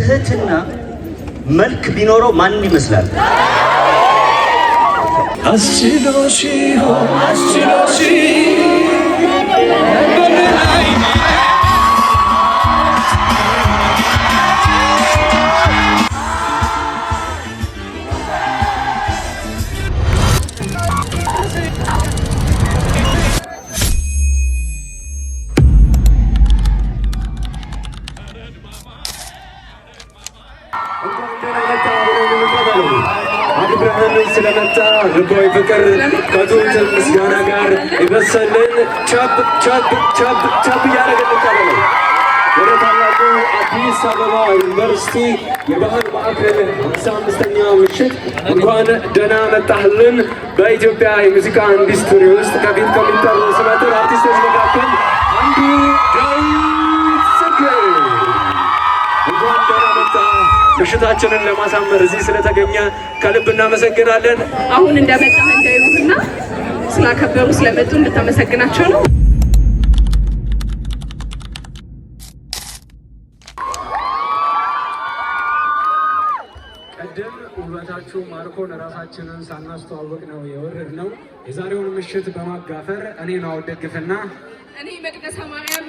ትህትና መልክ ቢኖረው ማን ይመስላል? አስችሎሽ አስችሎሽ ስለመጣ ልባዊ ፍቅር ከትሁት ምስጋና ጋር ይበሰልን። ቻፕ ቻፕ ቻፕ ቻፕ እያደረግን እንቀበለው። ወደ ታላቁ አዲስ አበባ ዩኒቨርሲቲ የባህል ማዕከል 55ኛ ምሽት እንኳን ደህና መጣህልን። በኢትዮጵያ የሙዚቃ ኢንዱስትሪ ውስጥ ከፊት ከሚጠሩ ስመጥር አርቲስቶች መካከል አንዱ ዳዊት ጽጌ እንኳን ደህና መጣ። ምሽታችንን ለማሳመር እዚህ ስለተገኘ ከልብ እናመሰግናለን። አሁን እንደመጣህ እንዳይሉና ስላከበሩ ስለመጡ እንድታመሰግናቸው ነው። ቀደም ውበታችሁ ማርኮን ራሳችንን ሳናስተዋወቅ ነው የወረድ ነው። የዛሬውን ምሽት በማጋፈር እኔን አወደግፍና እኔ መቅደስ ማርያም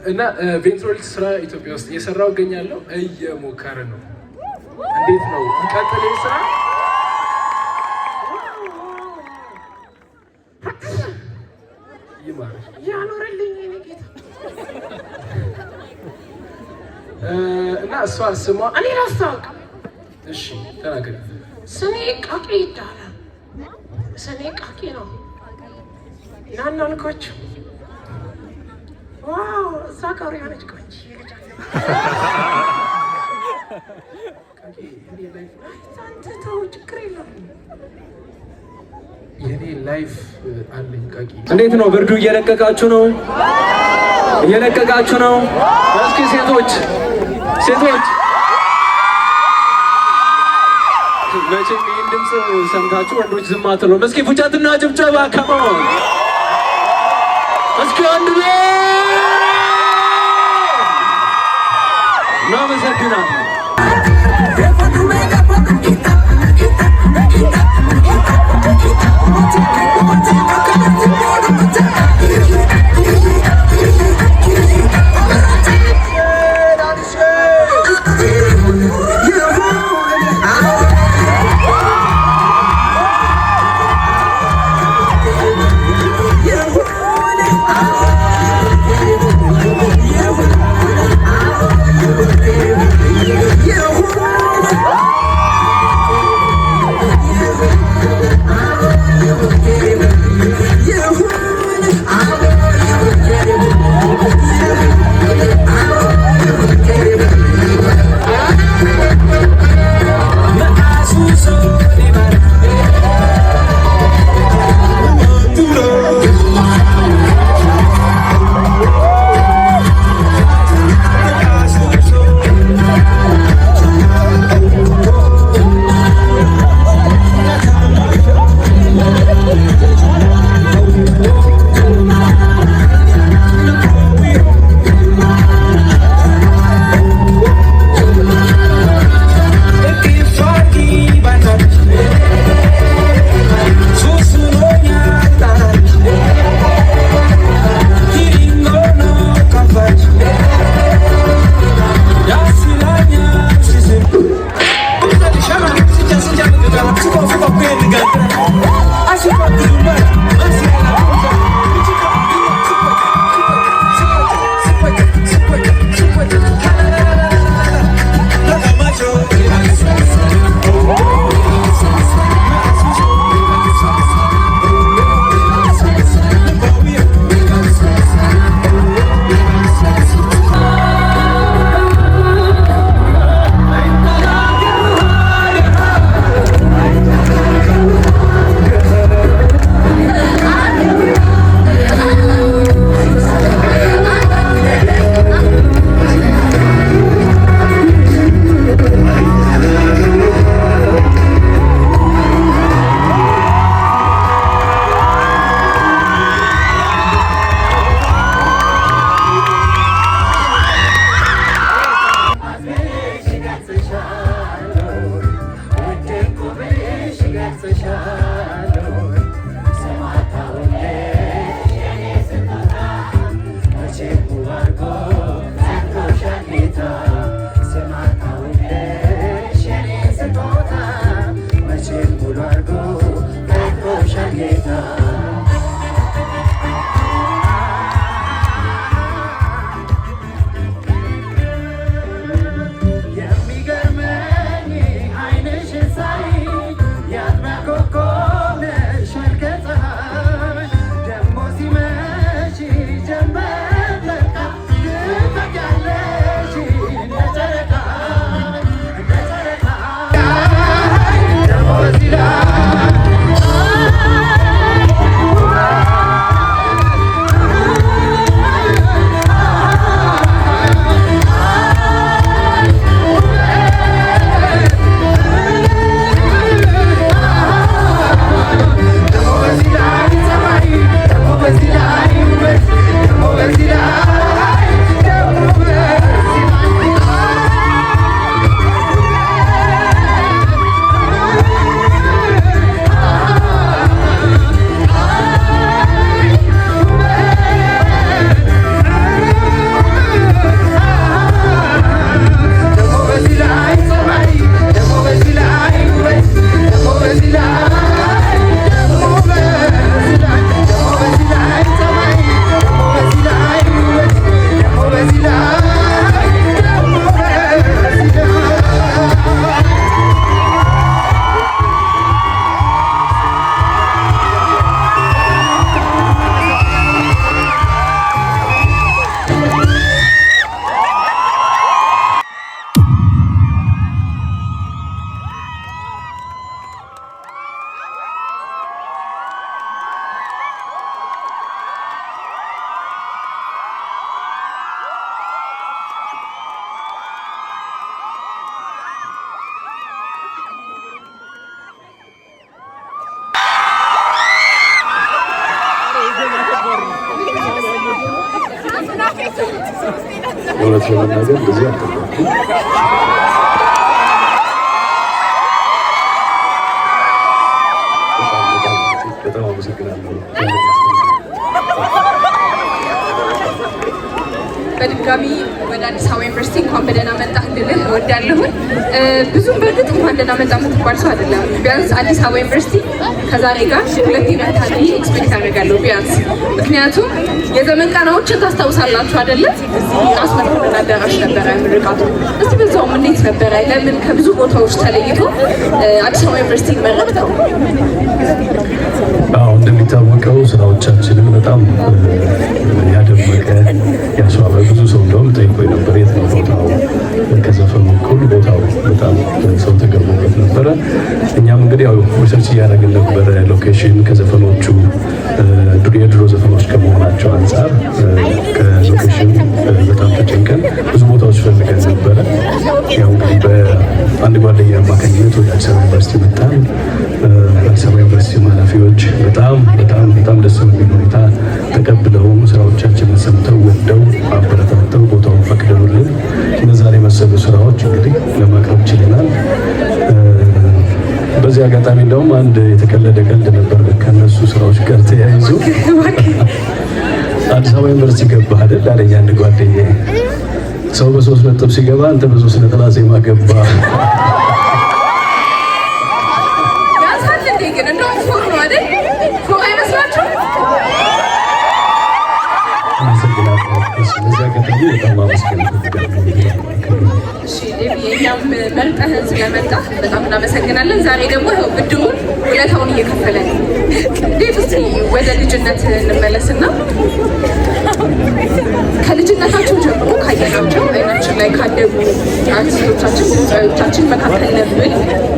እና ቬንትሮሊክስ ስራ ኢትዮጵያ ውስጥ እየሰራው እገኛለሁ። እየሞከረ ነው። እንዴት ነው እንቀጥል ስራ? ይማርሽ ያኖርልኝ እኔ ጌታ። እና እሷ ስሟ እኔ ላስታውቅ። እሺ ተናገር። ስሜ ቃቂ ይባላል። ስሜ ቃቂ ነው። ናና ልኳቸው ዋው እዛ ጋር ያለች ቆንጆ የኔ ላይፍ አለኝ። ቃቂ እንዴት ነው? ብርዱ እየለቀቃችሁ ነው? እየለቀቃችሁ ነው? እስኪ ሴቶች መቼም ይህን ድምፅ ሰምታችሁ ወንዶች ዝም አትሉም። እስኪ ፉጨትና ጭብጨባ ከመሆን እስኪ አንድ እናመሰግናለን። እውነት ለመናገር እንደዚህ አልጠበቅኩም። በጣም አመሰግናለሁ። በድጋሚ ወደ አዲስ አበባ ዩኒቨርሲቲ እንኳን በደህና መጣህ ልልህ እወዳለሁ። ብዙም በእርግጥ እንኳን ደህና መጣህ የምትባል ሰው አይደለም። ቢያንስ አዲስ አበባ ዩኒቨርሲቲ ከዛሬ ጋር ሁለት ይመታል ኤክስፔክት አደርጋለሁ ቢያንስ። ምክንያቱም የዘመን ቃናዎችን ታስታውሳላችሁ አይደለም? እዚህ አስመጥተን አዳራሽ ነበረ ምርቃቱ። እስቲ በዛውም እንዴት ነበረ? ለምን ከብዙ ቦታዎች ተለይቶ አዲስ አበባ ዩኒቨርሲቲ መረጥከው? አዎ እንደሚታወቀው ስራዎቻችንን በጣም ያደመቀ ያስዋበ ብዙ ሰው እንደውም ጠይቆኝ ነበር፣ የት ነው ቦታው? ከዘፈኑ እኩል ቦታው በጣም ሰው ተገርሞበት ነበረ። እኛም እንግዲህ ያው ሪሰርች እያደረግን ነበረ ሎኬሽን ከዘፈኖቹ የድሮ ዘፈኖች ከመሆናቸው አንጻር ከሎኬሽን በጣም ተጨንቀን ብዙ ቦታዎች ፈልገን ነበረ። ያው እንግዲህ በአንድ ጓደኛ አማካኝነት ወደ አዲስ አበባ ዩኒቨርሲቲ መጣን። አዲስ አበባ ዩኒቨርሲቲ ኃላፊዎች በጣም ደስ በሚል ሁኔታ ተቀብለው ስራዎቻችንን ሰምተው ወደው አበረታተው ቦታውን ፈቅደውልን እነዛን የመሰሉ ስራዎች እንግዲህ ለማቅረብ ችለናል። በዚህ አጋጣሚ እንደውም አንድ የተቀለደ ቀልድ ነበር ከነሱ ስራዎች ጋር ተያይዞ አዲስ አበባ ዩኒቨርሲቲ ገባህ አይደል አለኝ አንድ ጓደኛዬ። ሰው በ3 ነጥብ ሲገባ አንተ በ3 ነጥብ ዜማ ገባ። እኛም መርጠህን ስለመጣህ በጣም እናመሰግናለን። ዛሬ ደግሞ ብድሩን ውለታውን እየከፈለን እንዴት እስኪ ወደ ልጅነት እንመለስና ከልጅነታቸው ጀምሮ ካየናቸው አይናችን ላይ ካደጉ አርቲስቶቻችን ድምፃዊዎቻችን መካከል ነብል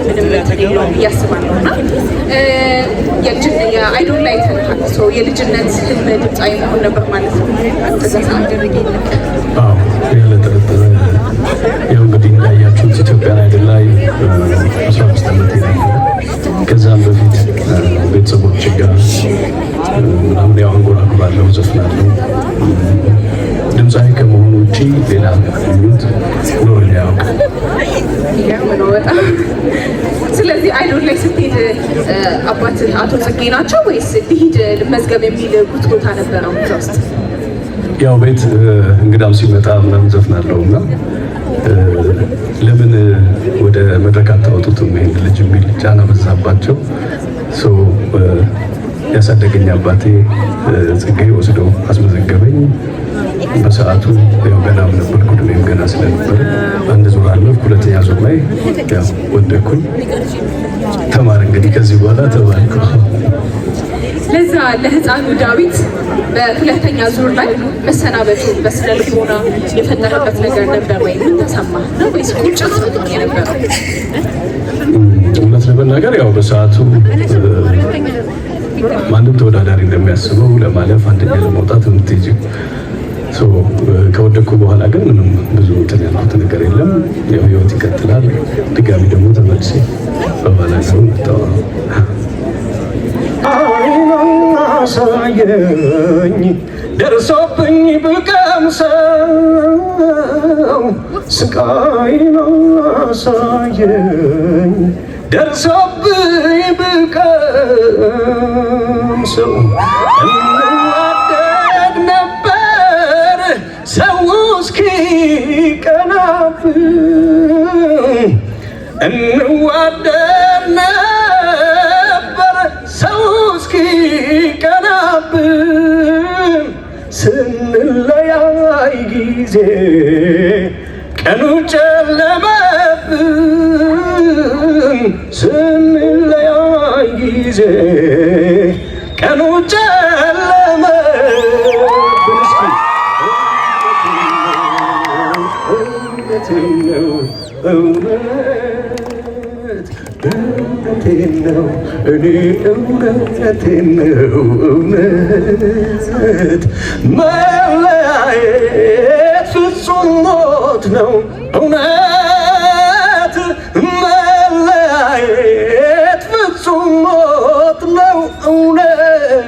ምንም ተገኘው ብዬ አስባለሁ እና የአይዶል ላይ ተነሳሶ የልጅነት ህልም ድምፃዊ መሆን ነበር ማለት ነው። ተዘና አደረገ ያው እንግዲህ እንዳያችሁት ኢትዮጵያን አይደል ላይ 15 ዓመት ከዛም በፊት ቤተሰቦች ጋር ምናምን ያው አንጎራጉራለሁ፣ ዘፍናለሁ። ድምፃዊ ከመሆኑ ውጪ ሌላ ምኞት ኖሮኝ አያውቅም። በጣም ስለዚህ አይዶል ላይ ስትሄድ አባትህ አቶ ጽጌ ናቸው ወይስ ልሂድ ልመዝገብ የሚል ጉትጎታ ነበረው እዛ ውስጥ? ያው ቤት እንግዳም ሲመጣ ምናምን ዘፍናለሁ እና ለምን ወደ መድረክ አታወጡትም ይሄን ልጅ የሚል ጫና በዛባቸው። ያሳደገኝ አባቴ ጽጌ ወስዶ አስመዘገበኝ። በሰዓቱ ያው ገናም ነበርኩ፣ እድሜም ገና ስለነበረ አንድ ዙር አለፍኩ። ሁለተኛ ዙር ላይ ያው ወደኩኝ። ተማር እንግዲህ ከዚህ በኋላ ተባልኩ። ለዛ ለህፃኑ ዳዊት በሁለተኛ ዙር ላይ መሰናበቱ በስነ ልቦና የፈጠረበት ነገር ነበር ወይ? ምን ተሰማህ ነው ወይስ ቁጭት ነው የነበረው? እውነት ለመናገር ያው በሰዓቱ ማንም ተወዳዳሪ እንደሚያስበው ለማለፍ አንደኛ ለመውጣት የምትሄጂው ከወደኩ በኋላ ግን ምንም ብዙ እንትን ያልኩት ነገር የለም። ያው ህይወት ይቀጥላል። ድጋሚ ደግሞ ተመልሼ በባላገሩ መጣሁ። አሳየኝ ደርሶብኝ ብቀምሰው ስቃይ ነው አሳየኝ ደርሶብኝ ብቀምሰው እንዋደድ ነበር ሰው እስኪቀናብን እንዋደድ ነበር ሰው እስኪቀናብን ስንለያይ ጊዜ ቀኑ ጨለመብን ስንለያይ ጊዜ ቀኑ ጨለመብን። እውነቴን ነው እውነት እውነቴን ነው እኔ እውነቴን ነው እውነት መለያየት ፍጹም ሞት ነው እውነት መለያየት ፍጹም ሞት ነው እውነት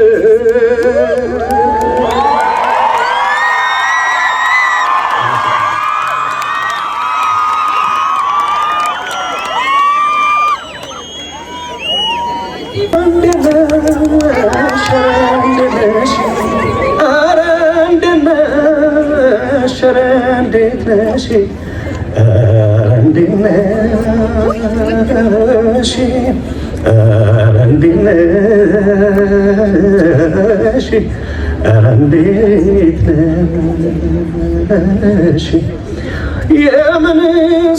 እንዴት ነሽ እንዴት ነሽ እንዴት ነሽ እንዴት ነሽ የምን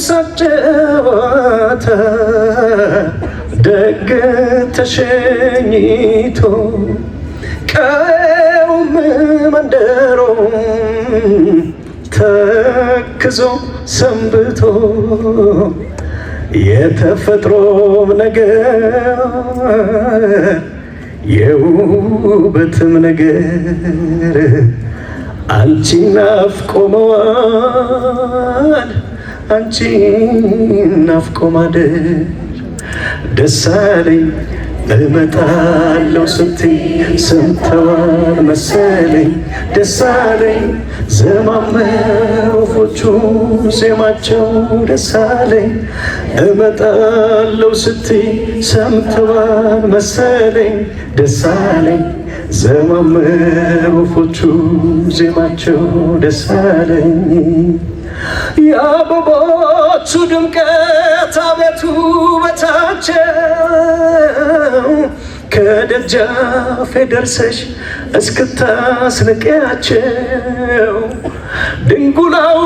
ሳጨዋታ ደግ ተሸኝቶ ቀውም መንደሮም ተክዞ ሰንብቶ የተፈጥሮም ነገር የውበትም ነገር አንቺን ናፍቆ መዋል አንቺን ናፍቆ ማደር ደስ አለኝ እመጣለሁ ስትይ ሰምተዋል መሰለኝ ደስ አለኝ ዘማመው ወፎቹ ዜማቸው ደስ አለኝ እመጣለሁ ስትይ ሰምተዋል መሰለኝ ደስ አለኝ ዘማመው ወፎቹ ዜማቸው ደስ አለኝ የአበቦቹ ድምቀት አቤቱ ውበታቸው ከደጃፌ ደርሰሽ እስክታስንቂያቸው ድንጉላው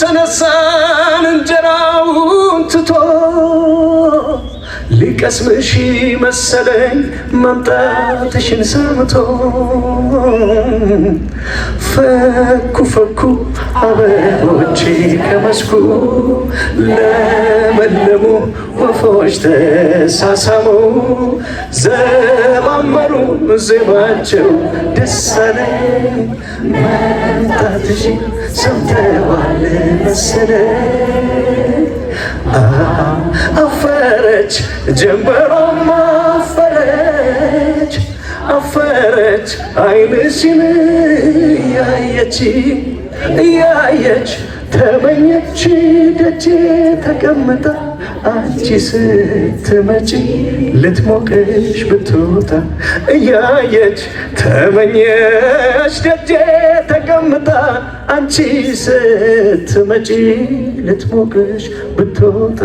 ተነሳን እንጀራውን ትቶ ሊቀስምሽ መሰለኝ መምጣትሽን ሰምቶ ፈኩ ፈኩ አበቦቼ ከመስኩ ለመለሙ ወፎች ተሳሳሙ ዘማመሩ ዜማቸው ደስ አለኝ መምጣትሽን ሰምተዋል መሰለኝ አፈረች ጀንበሯም አፈረች አፈረች ዓይንሽን እያየች እያየች ተመኘች ደጄ ተቀምጣ አንቺ ስትመጪ ልትሞቅሽ ብትወጣ እያየች ተመኘች ደጄ ተቀምጣ አንቺ ስትመጪ ልትሞቅሽ ብትወጣ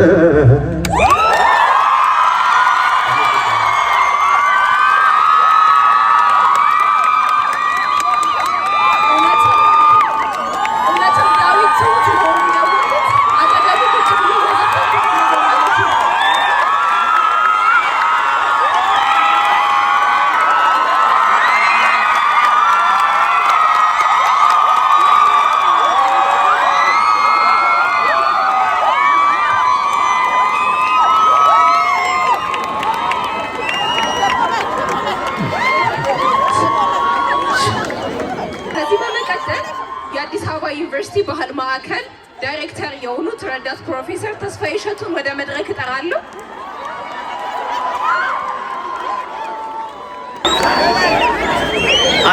ዩኒቨርሲቲ ባህል ማዕከል ዳይሬክተር የሆኑት ረዳት ፕሮፌሰር ተስፋዬ እሸቱን ወደ መድረክ እጠራለሁ።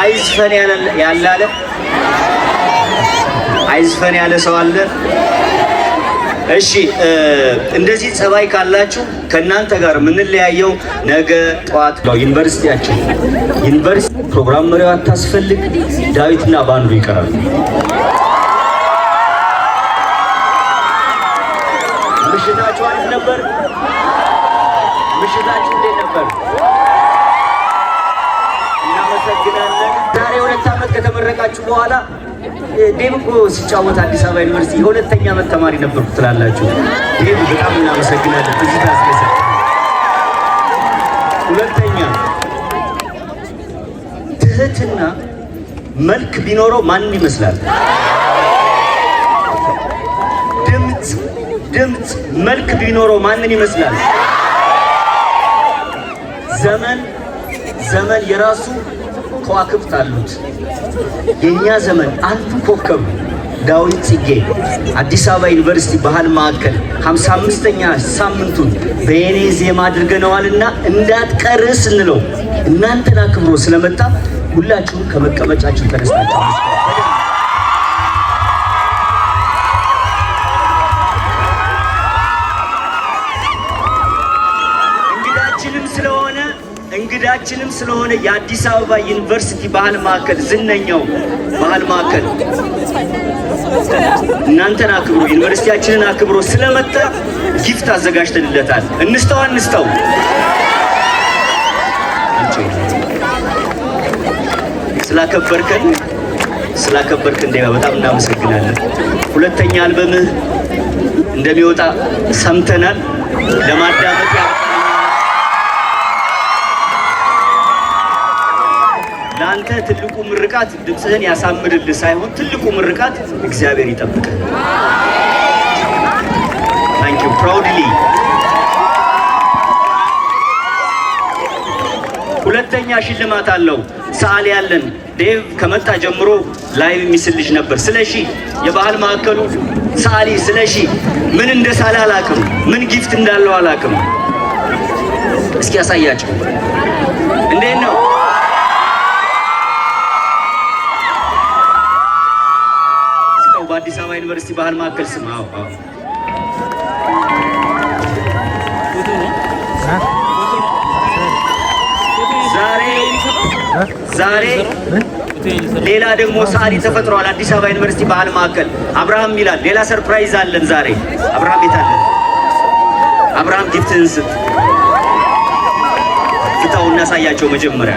አይዝፈን ያላለ አይዝፈን ያለ ሰው አለ? እሺ እንደዚህ ጸባይ ካላችሁ ከናንተ ጋር የምንለያየው ነገ ጧት ዩኒቨርሲቲያችን ዩኒቨርሲቲ ፕሮግራም መሪው አታስፈልግ፣ ዳዊትና ባንዱ ይቀራሉ። ምሽታችሁ አሪፍ ነበር? ምሽታችሁ እንዴት ነበር? እናመሰግናለን። ዛሬ 2 ዓመት ከተመረቃችሁ በኋላ ዴቭ እኮ ሲጫወት አዲስ አበባ ዩኒቨርሲቲ የሁለተኛ ዓመት ተማሪ ነበርኩ ትላላችሁ። ዴቭ በጣም እናመሰግናለን። እዚህ ታስለሰ ሁለተኛ ትህትና መልክ ቢኖረው ማን ይመስላል? ድምፅ መልክ ቢኖረው ማንን ይመስላል? ዘመን የራሱ ከዋክብት አሉት። የኛ ዘመን አንዱ ኮከብ ዳዊት ጽጌ አዲስ አበባ ዩኒቨርሲቲ ባህል ማዕከል 55ኛ ሳምንቱን በየኔ ዜማ አድርገነዋልና እንዳትቀር ስንለው እናንተን አክብሮ ስለመጣ ሁላችሁም ከመቀመጫችሁ ተነስታችሁ እንግዳችንም ስለሆነ የአዲስ አበባ ዩኒቨርሲቲ ባህል ማዕከል ዝነኛው ባህል ማዕከል እናንተን አክብሮ ዩኒቨርሲቲያችንን አክብሮ ስለመጣ ጊፍት አዘጋጅተንለታል። እንስተው ስላከበርከን ዴባ በጣም እናመሰግናለን። ሁለተኛ አልበምህ እንደሚወጣ ሰምተናል። ለማዳመጥ ለአንተ ትልቁ ምርቃት ድምፅህን ያሳምርልህ ሳይሆን ትልቁ ምርቃት እግዚአብሔር ይጠብቅህ። ታንክ ዩ ፕራውድሊ። ሁለተኛ ሽልማት አለው። ሰዓሊ ያለን ዴቭ ከመጣ ጀምሮ ላይቭ የሚስልሽ ነበር። ስለሺ የባህል ማዕከሉ ሰዓሊ ስለሺ ምን እንደሳለ አላውቅም፣ ምን ጊፍት እንዳለው አላውቅም። እስኪ ያሳያቸው። እንዴት ነው? በአዲስ አበባ ዩኒቨርሲቲ ባህል ማዕከል ስም ዛሬ ሌላ ደግሞ ሰዓሊ ተፈጥሯል። አዲስ አበባ ዩኒቨርሲቲ ባህል ማዕከል አብርሃም ይላል። ሌላ ሰርፕራይዝ አለን ዛሬ። አብርሃም ቤት አለን። አብርሃም ጊፍትህን ስጥ። ፍታው እናሳያቸው መጀመሪያ።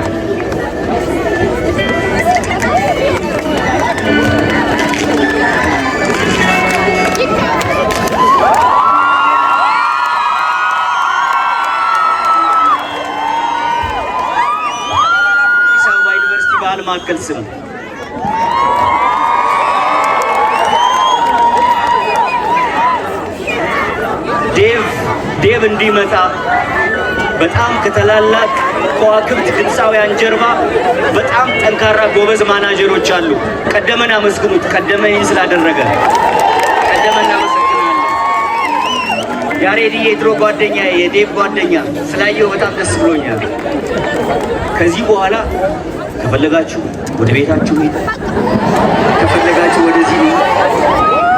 ባህል ማዕከል ስም ዴቭ እንዲመጣ በጣም ከተላላቅ ከዋክብት ድምፃውያን ጀርባ በጣም ጠንካራ ጎበዝ ማናጀሮች አሉ። ቀደመን አመስግኑት። ቀደመ ይህን ስላደረገ ቀደመን አመሰግናለሁ። ያሬድዬ የድሮ ጓደኛ የዴቭ ጓደኛ ስላየው በጣም ደስ ብሎኛል። ከዚህ በኋላ ከፈለጋችሁ ወደ ቤታችሁ ሂዱ፣ ከፈለጋችሁ ወደዚህ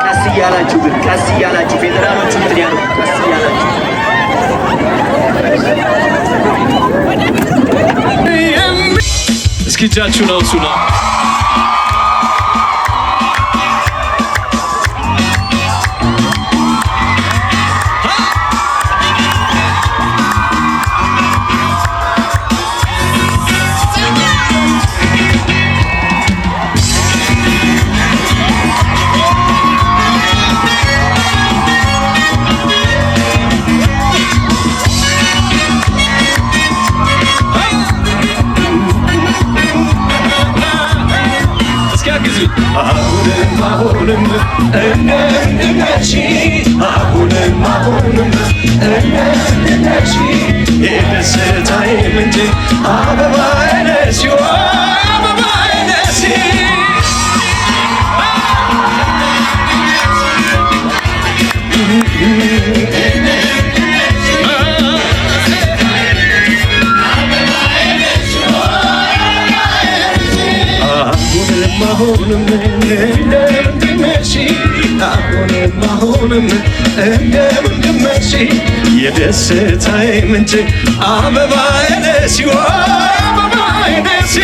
ቀስ እያላችሁ ግን ቀስ እያላችሁ ፌደራሎቹ ምን ያሉ ቀስ እያላችሁ እስኪ እጃችሁን አውሱና አሁንም እንደነች የደስታዬ ምንጭ አበባዬ ነሽ አበባዬ ነሽ አሁንም እንደምንድነሽ አሁንም እንደምንድነሽ የደስታዬ ምንጭ አበባዬ ነሽ አበባዬ ነሽ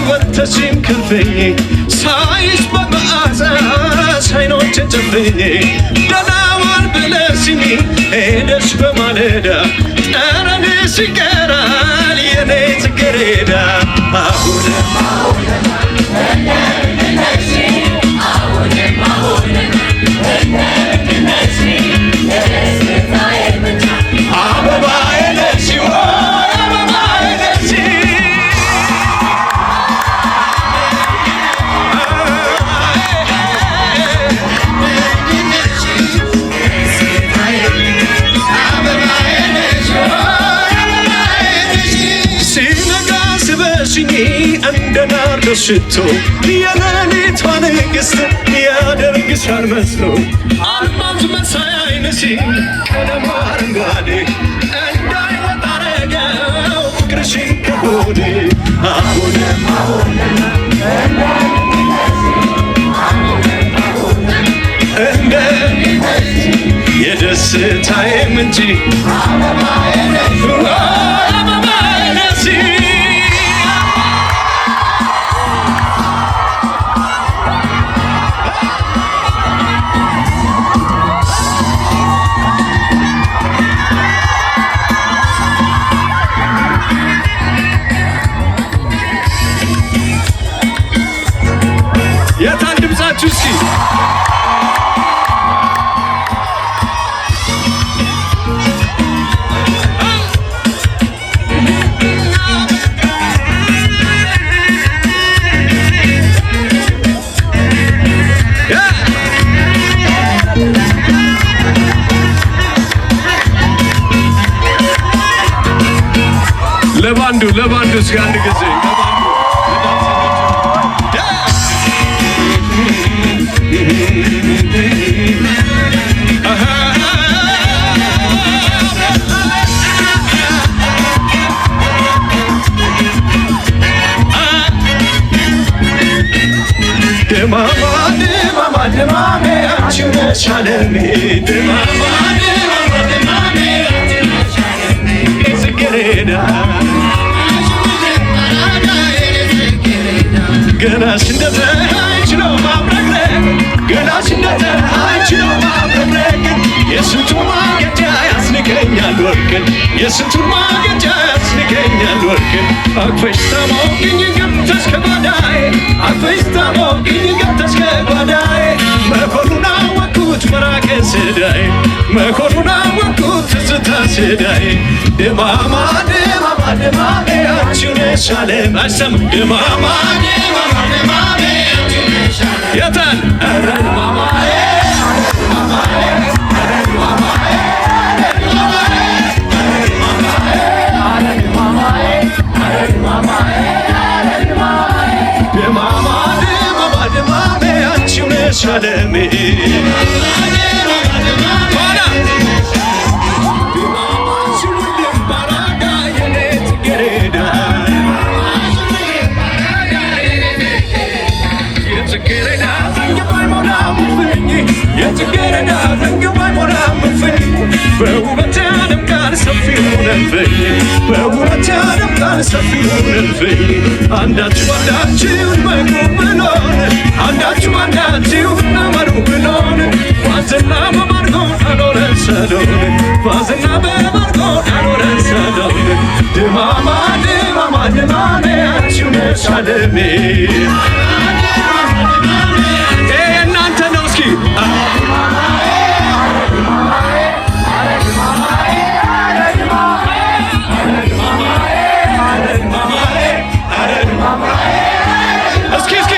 ወተሽም ከልፈኝ ሳይሽ በመዓዛ ሳይኖችን ጨፍኝ ደህናዋን ብለሽኝ ሄደሽ በማለዳ ጠረንሽ ይቀራል የኔ ጽጌረዳ አበባዬ ነሽ እንደ ናርዶስ ሽቶ የሌሊቷ ንግሥት ያደርግሻል መስሎ አልማዝ መሳይ ዓይንሽ ቀለሙ አረንጓዴ እንዳይወጣ አረገው ፍቅርሽን ከሆዴ አሁንም እንደ የደስታዬ ምንጭ አበባዬ ነሽ የታን ድምፃችሁ እስኪ ለባንዱ እስኪ አንድ ጊዜ ድማሜ አንቺ ነሽ ዓለሜ ድማሜ ጽጌረዳ ገናሽ እንደ ፀሐይ ችሎ ማብረቅረቅ ገናሽ እንደ ፀሐይ ችሎ ማብረቅረቅ የስንቱን ማጌጫ ያስንቀኛል ወርቅን የስንቱን ማጌጫ ያስንቀኛል ወርቅን አቅፈሽ ታሞቅኝ ገብተሽ ከጓዳዬ አቅፈሽ ታሞቅኝ ገብተሽ ከጓዳዬ መሆኑን አወቅኩት መራቄ ስዳዬ መሆኑን አወቅኩት ትዝታ ስዳዬ ድማማ ድማማ ድማሜ አንቺ ነሽ ዓለም አይሰማም ድማማ ድማማ ድማሜ አንቺ ነሽ ዓለም የታል ኧረ ድማማዬ ዓለሜ የጽጌረዳ ዘንግባ ሞላምፍኝ በውበት ያደምቃል ሰፊው ነፍኝ በውበት ያደምቃል ሰፊው ነፍኝ አንዳችሁ አንዳችሁን መሩ ብሎን አንዳችሁ አንዳችሁን መሩ ብሎን ፋዝና በማርጎን አኖረን ሰሎን ፋዝና በማርጎን አኖረን ሰሎን ድማማ ድማማ ድማሜ አንቺ ነሽ ዓለሜ እናንተ ነው እስኪ እስኪ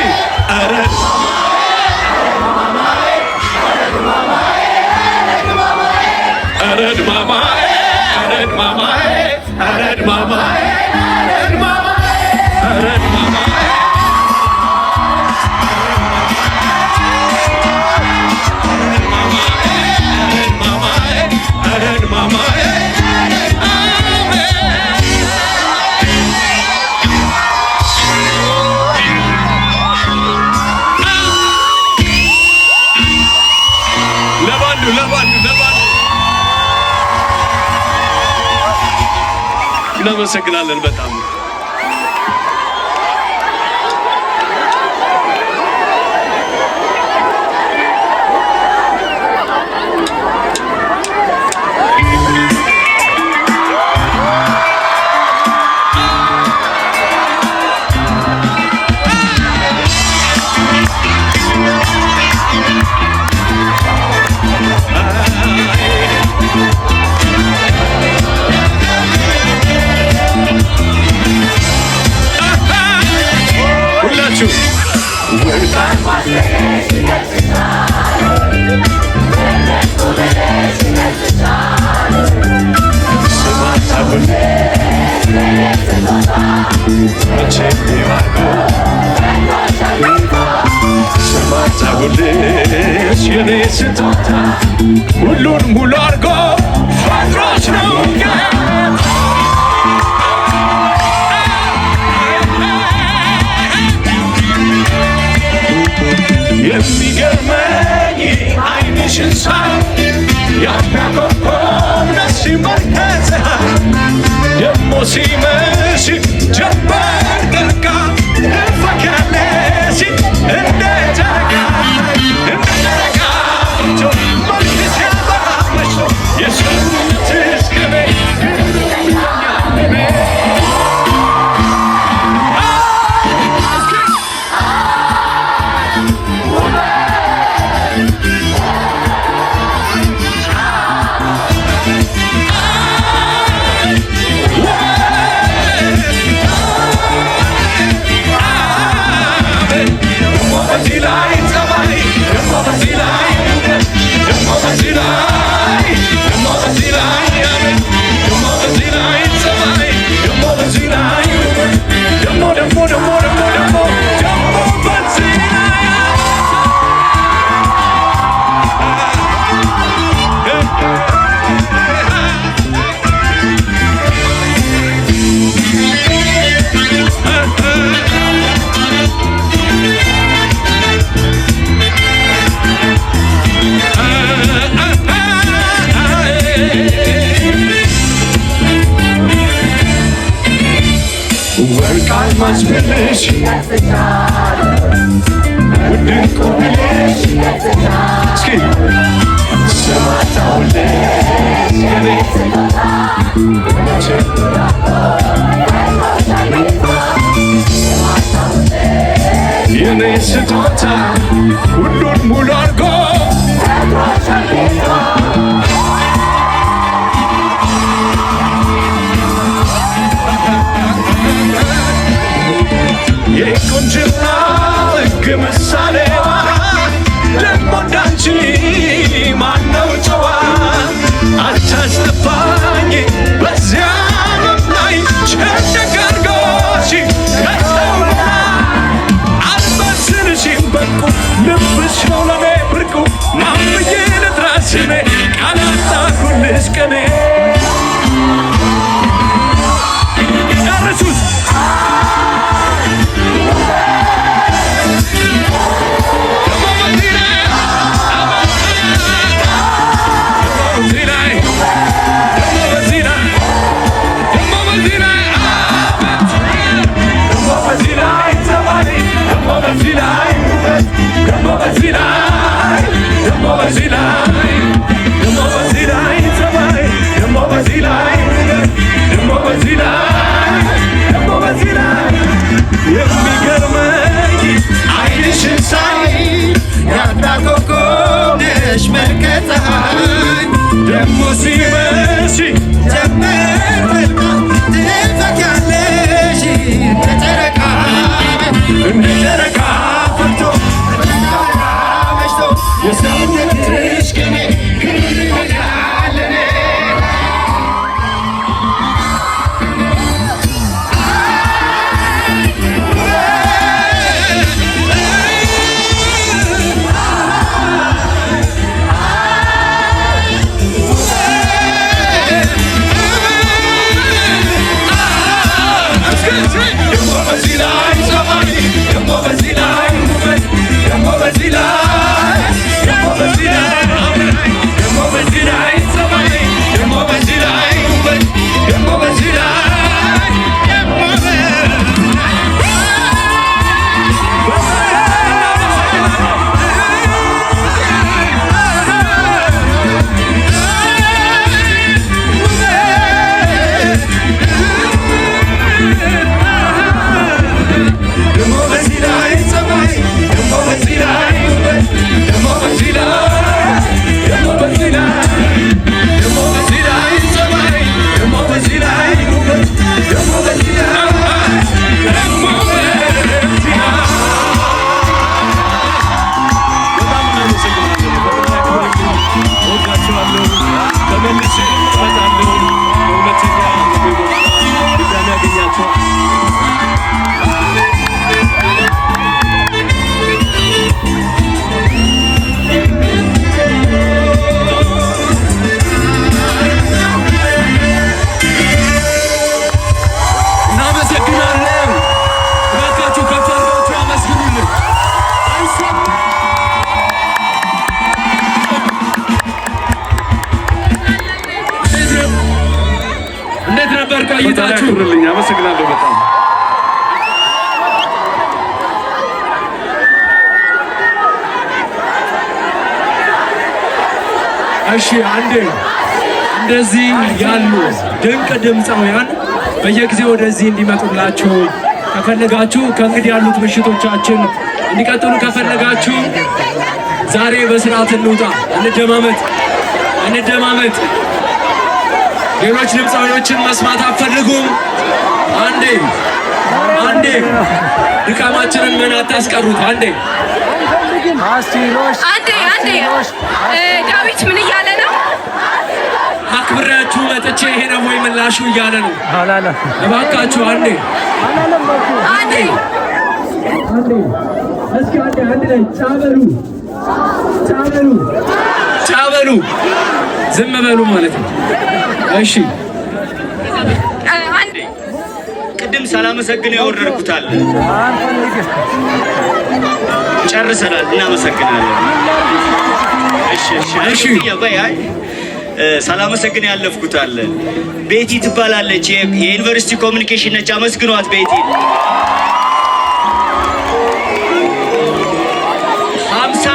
እናመሰግናለን በጣም ሁሉን ሙሉ አድርጎ ፈጥሮሽ ነው የሚገርመኝ ዓይንሽን ሳይ ያናቆቆምነሽ ሲመለከትህ ደሞ ሲመሽ ጀንበር ጠልቃ ትፈካለሽ እንደ ጨረቃ መልክሽ ያበራለሽ የሰውነትሽ ቅኔ ማስፈልሽ ውድንቁ ብለሽ እስኪ ስማታውልሽ የኔ ስጦታ ሁሉን ሙሉ አድርጎ የቁንጅና ሕግ ምሳሌዋ ደግሞ እንዳንቺ ማነው ጨዋ አታስጠፋኝ በዚያ ላይ ቸደግ አድርጎሽ ከሰውና አልመስልሽም በቁ ልብሽ ነው ለኔ ብርቁ ማምዬ ልጥራሽ እኔ ቃል አጣሁልሽ ቀኔ ጨርሱት የሚገርመኝ ዓይንሽን ሳይ ያናቆቆምነሽ መልከፀሐይ ደሞ ሲመሽ ጀንበር ጠልቃ ትፈኪያለሽ እንደ ጨረቃ ፈክቶ መሽቶ የሰውነትሽ ቅኔ ቆይታችሁ ሁሉልኝ አመሰግናለሁ በጣም እሺ አንዴ እንደዚህ ያሉ ድንቅ ድምፃውያን በየጊዜው ወደዚህ እንዲመጡላችሁ ከፈለጋችሁ ከእንግዲህ ያሉት ምሽቶቻችን እንዲቀጥሉ ከፈለጋችሁ ዛሬ በስርዓት እንውጣ እንደማመጥ ሌሎች ድምፃውያኖችን መስማት አትፈልጉም አንዴ ድካማችንን ምን አታስቀሩት አንዴ ዳዊት ምን እያለ ነው አክብሬያችሁ መጥቼ ይሄ ነው ወይ ምላሹ እያለ ነው እባካችሁ አንዴ እስኪ አንድ ላይ ጫበሉ ዝም በሉ ማለት ነው እሺ ቅድም ሳላመሰግን ያወረድኩታል ጨርሰናል እናመሰግናለን እሺ ሳላመሰግን ያለፍኩታል ቤቲ ትባላለች የዩኒቨርሲቲ ኮሚኒኬሽን ነች አመስግኗት ቤቲ 50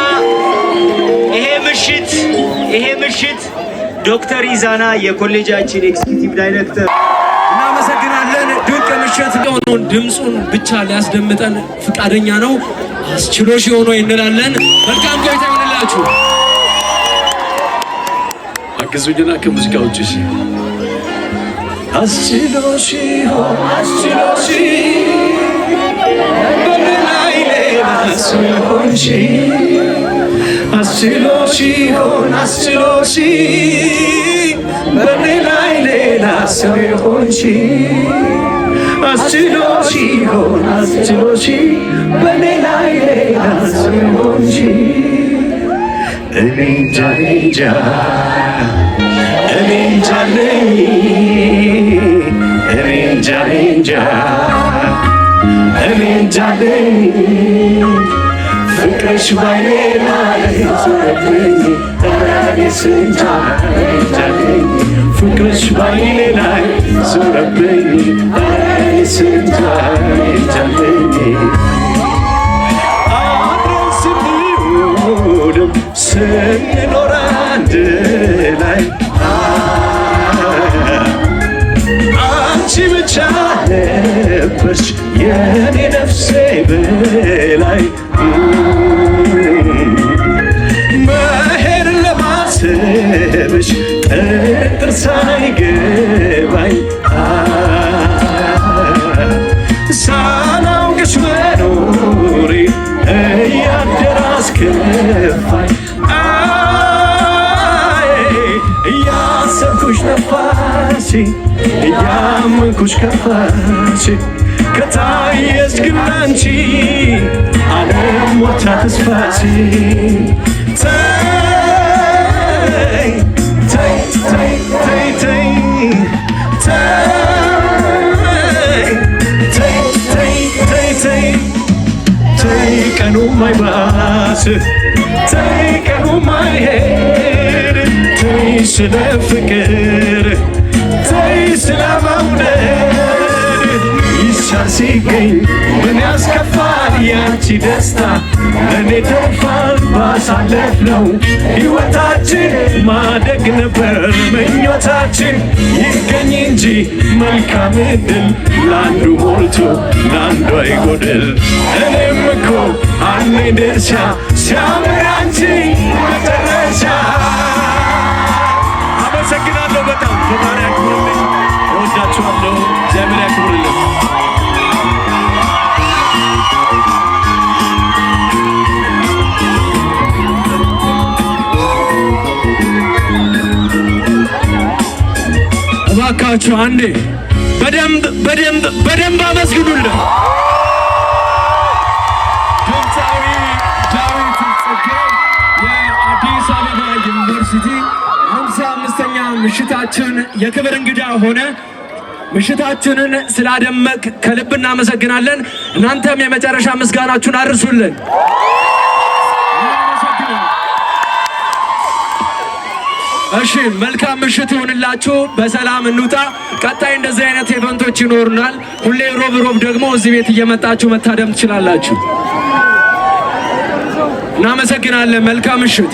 ይሄ ምሽት ዶክተር ኢዛና የኮሌጃችን ኤክስኪዩቲቭ ዳይሬክተር እናመሰግናለን ድንቅ ምሽት ሆኖ ድምጹን ብቻ ሊያስደምጠን ፍቃደኛ ነው አስችሎሽ ሆኖ እንላለን መልካም ቆይታ ይሁንላችሁ አግዙኝና ከሙዚቃ ውጭ አስችሎሽ በላይ ሌላ ስሆንሽ አስችሎሽ በላይ ሌላ ስሆንሽ አስችሎሽ በላይ ሌላ ስሆንሽ እኔ እንጃ ፍቅርሽ ባይኔ ላይ ዞረብኝ ፍቅርሽ ባይኔ ላይ ዞረብኝ አብረን ስንውልም ስንኖር አንድ ላይ አንቺ ብቻ ነበርሽ የኔ ነፍሴ በላይ መሄድ ለማሰብሽ ጥርጥር ሳይገባኝ ሳላውቅሽ መኖሬ እያደረ አስከፋኝ እያሰብኩሽ ነፋሽ እያመንኩሽ ከፋሽ ከታየሽ ግን አንቺ ዓለም ሞታ ተስፋሽ ተይ ቀኑ ማይባስ ተይ ቀኑ ማይሄድ ተይ ስለ ፍቅር ተይ ስለ መውደድ ይሻል ሲገኝ ምን ያስከፋል ያንቺ ደስታ ለእኔ ተርፋል ባሳለፍነው ሕይወታችን ማደግ ነበር ምኞታችን ይገኝ እንጂ መልካም ዕድል ለአንዱ ሞልቶ ለአንዱ አይጎድል እኔም እኮ አለኝ ድርሻ ሲያምር አንቺ መጨረሻ አመሰግናለሁ በጣም ፈጣሪ ያክብርልኝ እወዳችኋለሁ እግዚአብሔር ያክብርልኝ እባካችሁ አንዴ በደንብ አመስግኑልን ድምፃዊ ዳዊት ጽጌ የአዲስ አበባ ዩኒቨርሲቲ 55ኛ ምሽታችን የክብር እንግዳ ሆነ ምሽታችንን ስላደመቅ ከልብ እናመሰግናለን እናንተም የመጨረሻ ምስጋናችሁን አድርሱልን እሺ መልካም ምሽት ይሁንላችሁ። በሰላም እንውጣ። ቀጣይ እንደዚህ አይነት ኢቨንቶች ይኖሩናል። ሁሌ ሮብ ደግሞ እዚህ ቤት እየመጣችሁ መታደም ትችላላችሁ። እናመሰግናለን። መልካም ምሽት።